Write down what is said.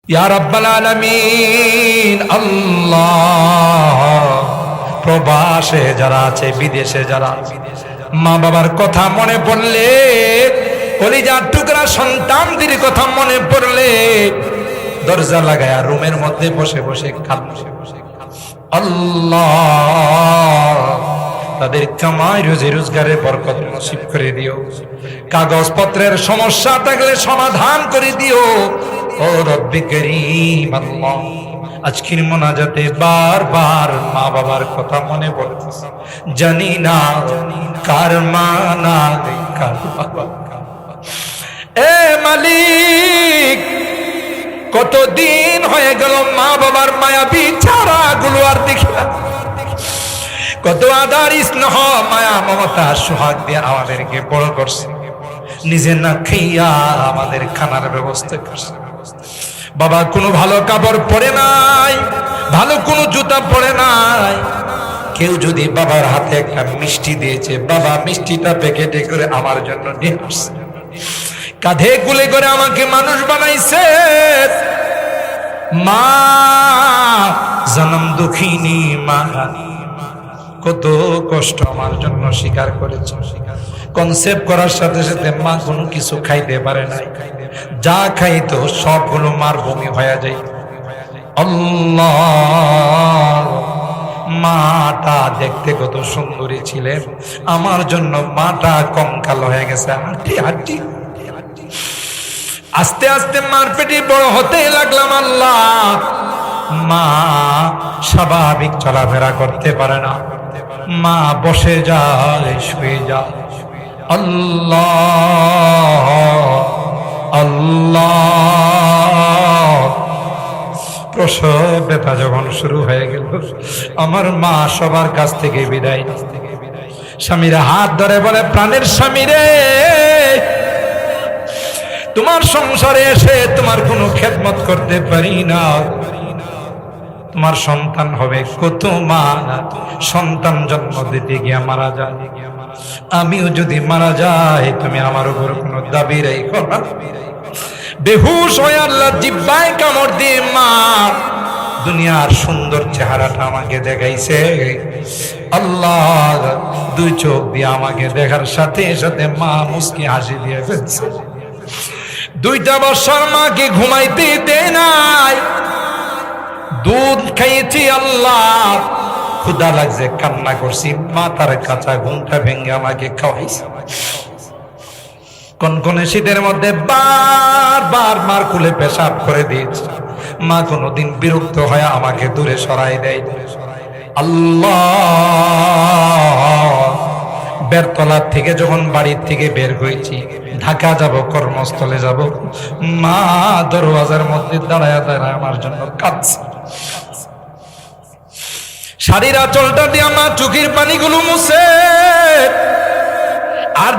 ইয়া রাব্বাল আলামিন আল্লাহ, প্রবাসে যারা আছে, বিদেশে যারা, মা বাবার কথা মনে পড়লে, কলিজার টুকরা সন্তানদের কথা মনে পড়লে দরজা লাগায়া রুমের মধ্যে বসে বসে কাঁদে। আল্লাহ, তাদের কামাই রুজি রোজগারের বরকত নসিব করে দিও। কাগজপত্রের সমস্যা থাকলে সমাধান করে দিও। ও রব্বি করিম আল্লাহ, আজকের মোনাজাতে বারবার মা বাবার কথা মনে পড়তেছে। জানি না কার মা না কার বাবা। এ মালিক, কতদিন হয়ে গেল মা বাবার মায়াবী চেহারাগুলো আর দেখি না। কত আদর স্নেহ মায়া মমতা সোহাগ দিয়ে আমাদেরকে বড় করছে, নিজে না খাইয়া আমাদের খানার ব্যবস্থা করছে। বাবা কোনো ভালো কাপড় পরে নাই, ভালো কোনো জুতা পরে নাই। কেউ যদি বাবার হাতে একটা মিষ্টি দিয়েছে, বাবা মিষ্টিটা প্যাকেটে করে আমার জন্য নিয়ে আসছে। কাঁধে কুলে করে আমাকে মানুষ বানাইছে। মা জনম দুঃখিনী মা, কত কষ্ট আমার জন্য স্বীকার করেছে। কনসেপ্ট করার সাথে সাথে মা কোনো কিছু খাইতে পারে নাই, যা খাইতো সবগুলো মার বমি হয়ে যায়। আল্লাহ, মাটা দেখতে কত সুন্দরী ছিলেন, আমার জন্য মাটা কঙ্কাল হয়ে গেছে। হাঁটি হাঁটি আস্তে আস্তে মার পেটে বড় হতে লাগলাম। আল্লাহ, মা স্বাভাবিক চলাফেরা করতে পারে না, মা বসে যায়, শুয়ে যায়। আল্লাহ আল্লাহ, প্রসব ব্যথা যখন শুরু হয়ে গেল, আমার মা সবার কাছ থেকে বিদায়। স্বামীরা হাত ধরে বলে, প্রাণের স্বামী রে, তোমার সংসারে এসে তোমার কোনো খেদমত করতে পারি না। তোমার সন্তান হবে, কত মা সন্তান জন্ম দিতে গিয়া মারা যায়। আমিও যদি মারা যাই, তুমি আমার উপর কোনো দাবি রাখো না। বেহুশ হয়ে আল্লাহ জিব্বায় কামড় দিয়ে মা দুনিয়ার সুন্দর চেহারাটা আমাকে দেখাইছে। আল্লাহ, দুই চোখ দিয়ে আমাকে দেখার সাথে সাথে মা মুস্কি হাসি দিয়ে ফেলছে। 2টা বছর মাকে ঘুমাইতে দেয় নাই, দুধ খাইয়েছি। আল্লাহ, ক্ষুধা লাগছে, কান্না করছি, মা তার কাঁচা ঘুমটা ভেঙে আমাকে খাওয়াইছে। কনকনে শীতের মধ্যে বারবার মার কুলে পেশাব করে দিয়েছে। মা কোনোদিন বিরক্ত হয়ে আমাকে দূরে সরাই দেয়। আল্লাহ, বেরতলার থেকে যখন বাড়ির থেকে বের হয়েছি, ঢাকা যাব, কর্মস্থলে যাব, মা দরওয়াজার মধ্যে দাঁড়ায় দাঁড়ায় আমার জন্য কাঁদছে। শাড়ির আঁচলটা দিয়ে আমার চোখের পানিগুলো মুছে আর